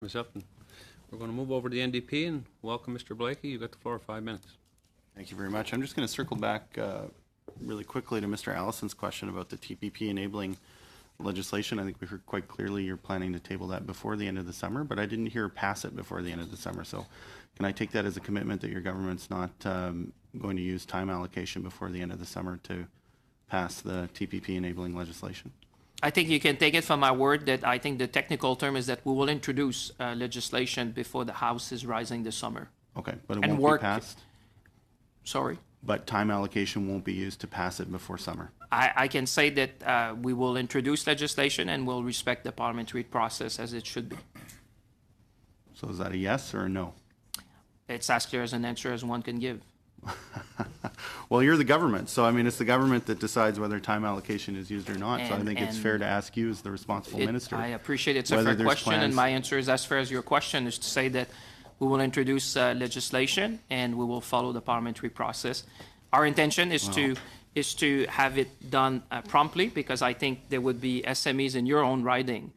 Ms. Upton. We're going to move over to the NDP and welcome Mr. Blaikie. You've got the floor for 5 minutes. Thank you very much. I'm just going to circle back really quickly to Mr. Allison's question about the TPP enabling legislation. I think we heard quite clearly you're planning to table that before the end of the summer, but I didn't hear pass it before the end of the summer. So can I take that as a commitment that your government's not going to use time allocation before the end of the summer to pass the TPP enabling legislation? I think you can take it from my word that I think the technical term is that we will introduce legislation before the House is rising this summer. Okay, but it won't be passed? Sorry? But time allocation won't be used to pass it before summer? I can say that we will introduce legislation and we'll respect the parliamentary process as it should be. So is that a yes or a no? It's as clear as an answer as one can give. Well, you're the government, so I mean, it's the government that decides whether time allocation is used or not. So I think it's fair to ask you as the responsible minister. I appreciate it's a fair question, and my answer is as fair as your question, is to say that we will introduce legislation and we will follow the parliamentary process. Our intention is to have it done promptly, because I think there would be SMEs in your own riding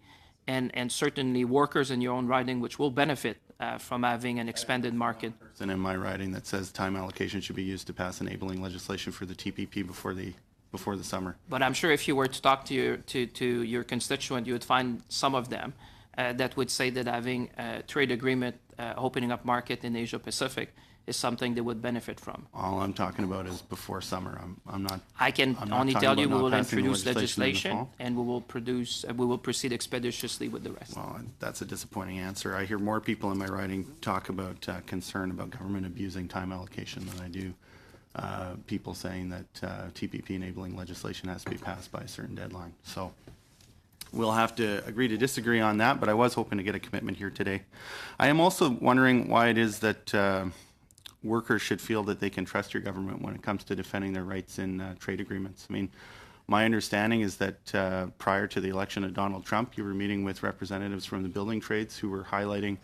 and certainly workers in your own riding which will benefit from having an expanded market. And in my writing that says time allocation should be used to pass enabling legislation for the TPP before the summer. But I'm sure if you were to talk to your constituent, you would find some of them that would say that having a trade agreement opening up market in Asia Pacific is something they would benefit from. All I'm talking about is before summer. I'm not. I can only tell you we will introduce legislation and we will proceed expeditiously with the rest. Well, that's a disappointing answer. I hear more people in my writing talk about concern about government abusing time allocation than I do people saying that TPP enabling legislation has to be passed by a certain deadline. So we'll have to agree to disagree on that, but I was hoping to get a commitment here today. I am also wondering why it is that workers should feel that they can trust your government when it comes to defending their rights in trade agreements. I mean, my understanding is that prior to the election of Donald Trump, you were meeting with representatives from the building trades who were highlighting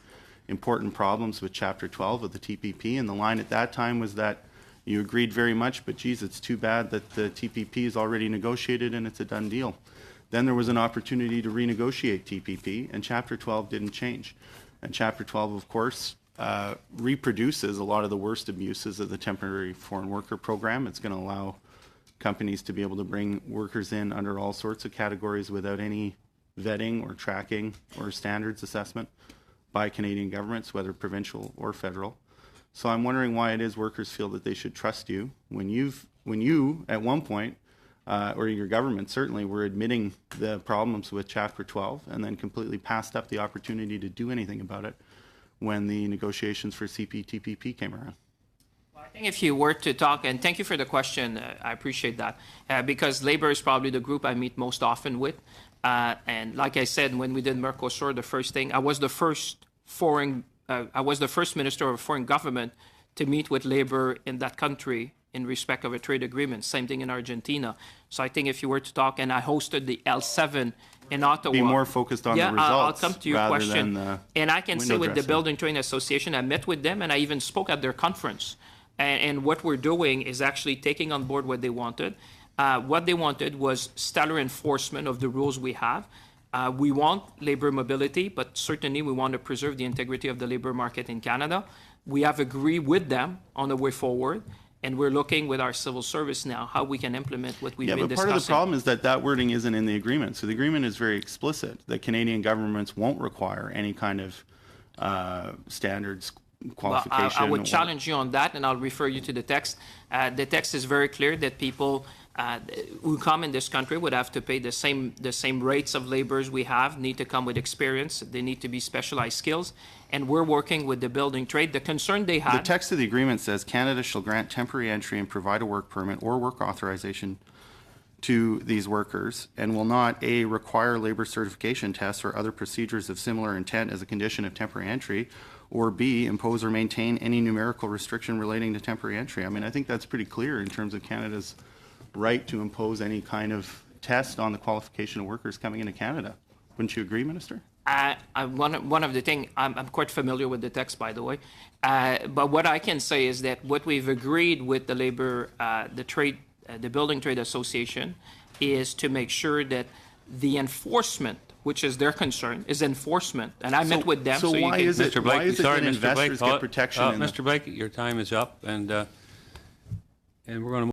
important problems with Chapter 12 of the TPP, and the line at that time was that you agreed very much, but geez, it's too bad that the TPP is already negotiated and it's a done deal. Then there was an opportunity to renegotiate TPP, and Chapter 12 didn't change. And Chapter 12, of course, reproduces a lot of the worst abuses of the temporary foreign worker program. It's going to allow companies to be able to bring workers in under all sorts of categories without any vetting or tracking or standards assessment by Canadian governments, whether provincial or federal. So I'm wondering why it is workers feel that they should trust you when you at one point or your government certainly were admitting the problems with Chapter 12 and then completely passed up the opportunity to do anything about it when the negotiations for CPTPP came around. Well, I think if you were to talk, and thank you for the question, I appreciate that, because labor is probably the group I meet most often with. And like I said, when we did Mercosur, the first thing, I was the first minister of a foreign government to meet with labor in that country in respect of a trade agreement. Same thing in Argentina. So I think if you were to talk, and I hosted the L7 in Ottawa. Be more focused on the results. I'll come to your question. And I can say with the Building Trade Association, I met with them and I even spoke at their conference. And what we're doing is actually taking on board what they wanted. What they wanted was stellar enforcement of the rules we have. We want labor mobility, but certainly we want to preserve the integrity of the labor market in Canada. We have agreed with them on the way forward. And we're looking with our civil service now how we can implement what we've been discussing. Yeah, but part of the problem is that wording isn't in the agreement. So the agreement is very explicit that Canadian governments won't require any kind of standards qualification. Well, I would challenge you on that, and I'll refer you to the text. The text is very clear that people who come in this country would have to pay the same rates of laborers we have, need to come with experience. They need to be specialized skills. And we're working with the building trade. The concern they had... The text of the agreement says Canada shall grant temporary entry and provide a work permit or work authorization to these workers and will not, A, require labor certification tests or other procedures of similar intent as a condition of temporary entry, or B, impose or maintain any numerical restriction relating to temporary entry. I mean, I think that's pretty clear in terms of Canada's right to impose any kind of test on the qualification of workers coming into Canada. Wouldn't you agree, Minister? One of the things, I'm quite familiar with the text, by the way, but what I can say is that what we've agreed with the labor, the Building Trade Association, is to make sure that the enforcement which is their concern, is enforcement. And I met with them. So you why can- is it Mr. Blaikie, that sorry, Mr. investors Blaikie. get protection in the- Mr. Blaikie, your time is up, and we're going to